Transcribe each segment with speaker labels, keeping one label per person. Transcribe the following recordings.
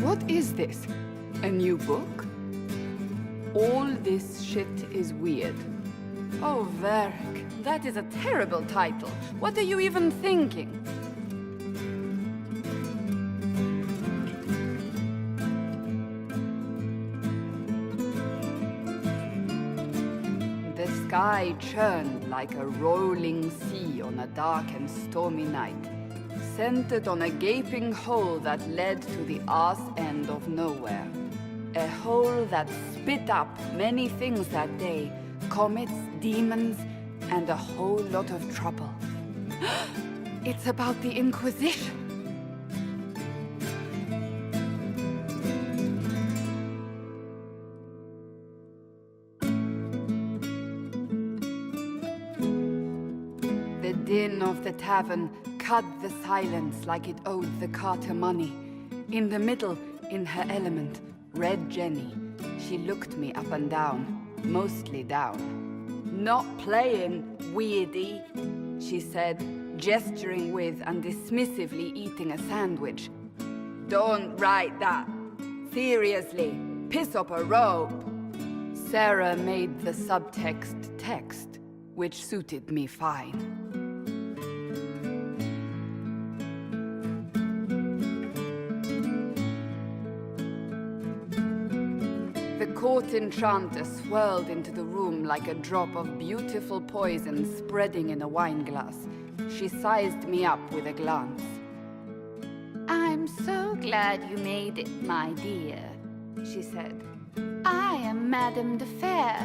Speaker 1: What is this? A new book? All this shit is weird. Oh, Varric, that is a terrible title. What are you even thinking? The sky churned like a rolling sea on a dark and stormy night, centered on a gaping hole that led to the arse end of nowhere. A hole that spit up many things that day, comets, demons, and a whole lot of trouble. It's about the Inquisition. The din of the tavern cut the silence like it owed the carter money. In the middle, in her element, Red Jenny. She looked me up and down, mostly down. "Not playing, weirdy," she said, gesturing with and dismissively eating a sandwich. "Don't write that. Seriously, piss up a rope." Sarah made the subtext text, which suited me fine. The court enchanter swirled into the room like a drop of beautiful poison spreading in a wineglass. She sized me up with a glance. "I'm so glad you made it, my dear," she said. "I am Madame de Fair,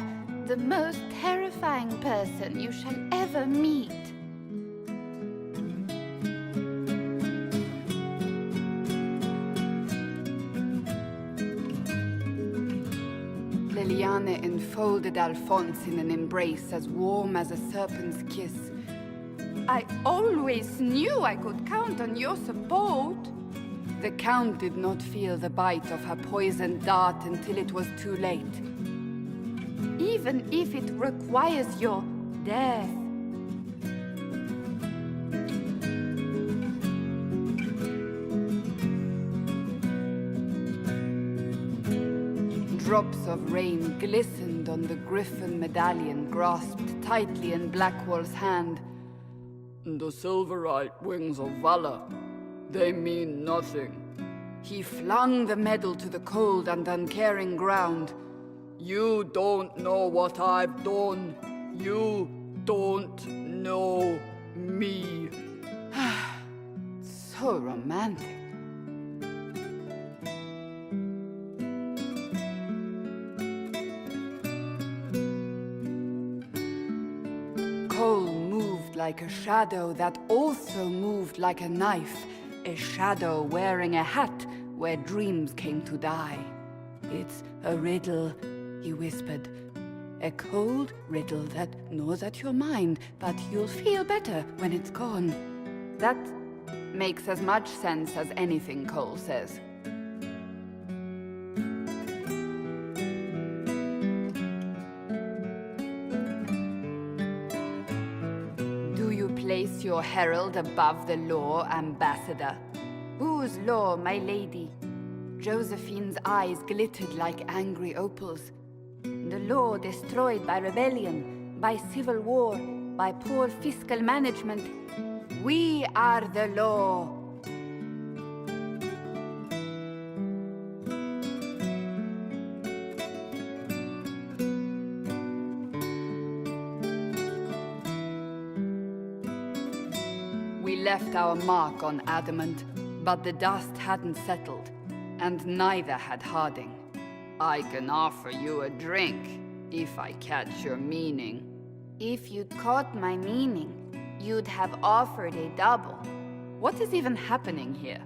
Speaker 1: the most terrifying person you shall ever meet." Liliane enfolded Alphonse in an embrace as warm as a serpent's kiss. "I always knew I could count on your support." The Count did not feel the bite of her poisoned dart until it was too late. "Even if it requires your death." Drops of rain glistened on the griffin medallion grasped tightly in Blackwall's hand. "The silverite wings of valor, they mean nothing." He flung the medal to the cold and uncaring ground. "You don't know what I've done. You don't know me." So romantic. Cole moved like a shadow that also moved like a knife. A shadow wearing a hat where dreams came to die. "It's a riddle," he whispered. "A cold riddle that gnaws at your mind, but you'll feel better when it's gone." That makes as much sense as anything Cole says. Place your herald above the law, ambassador. Whose law, my lady? Josephine's eyes glittered like angry opals. The law destroyed by rebellion, by civil war, by poor fiscal management. We are the law. We left our mark on adamant, but the dust hadn't settled, and neither had Harding. "I can offer you a drink, if I catch your meaning." "If you'd caught my meaning, you'd have offered a double." What is even happening here?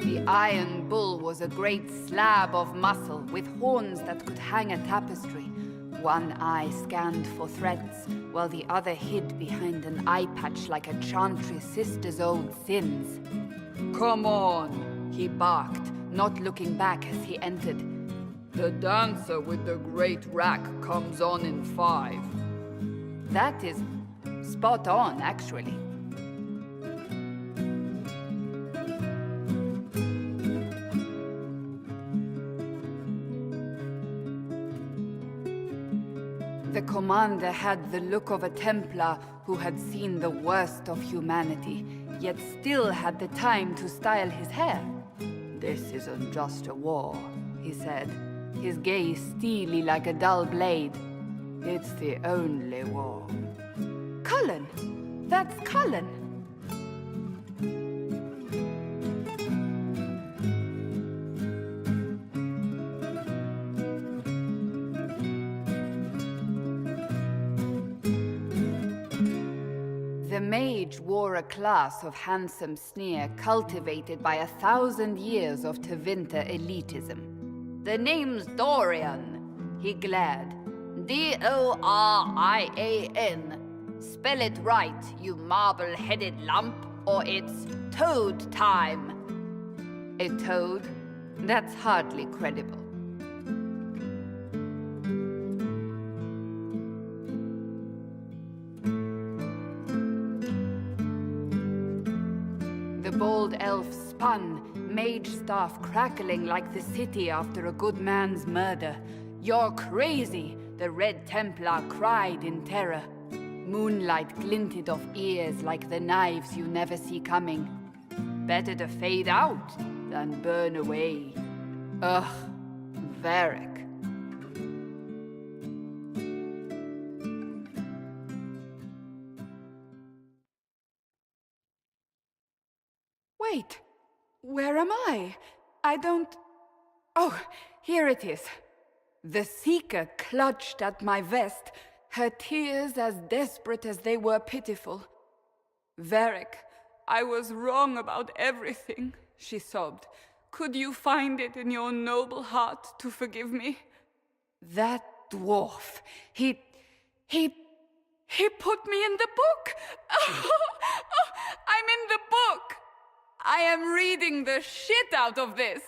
Speaker 1: The Iron Bull was a great slab of muscle with horns that could hang a tapestry. One eye scanned for threats, while the other hid behind an eye patch like a chantry sister's old sins. "Come on," he barked, not looking back as he entered. The dancer with the great rack comes on in 5. That is spot on, actually. The commander had the look of a Templar who had seen the worst of humanity, yet still had the time to style his hair. "This isn't just a war," he said, his gaze steely like a dull blade. "It's the only war." Cullen! That's Cullen! The mage wore a class of handsome sneer cultivated by 1,000 years of Tevinter elitism. "The name's Dorian," he glared. D-O-R-I-A-N. Spell it right, you marble-headed lump, or it's toad time. A toad? That's hardly credible. The bold elf spun, mage staff crackling like the city after a good man's murder. "You're crazy!" the Red Templar cried in terror. Moonlight glinted off ears like the knives you never see coming. Better to fade out than burn away. Ugh, Varric. Wait, where am I? I don't... Oh, here it is. The Seeker clutched at my vest, her tears as desperate as they were pitiful. "Varric, I was wrong about everything," she sobbed. "Could you find it in your noble heart to forgive me?" That dwarf, he put me in the book! I'm in the book! I am reading the shit out of this!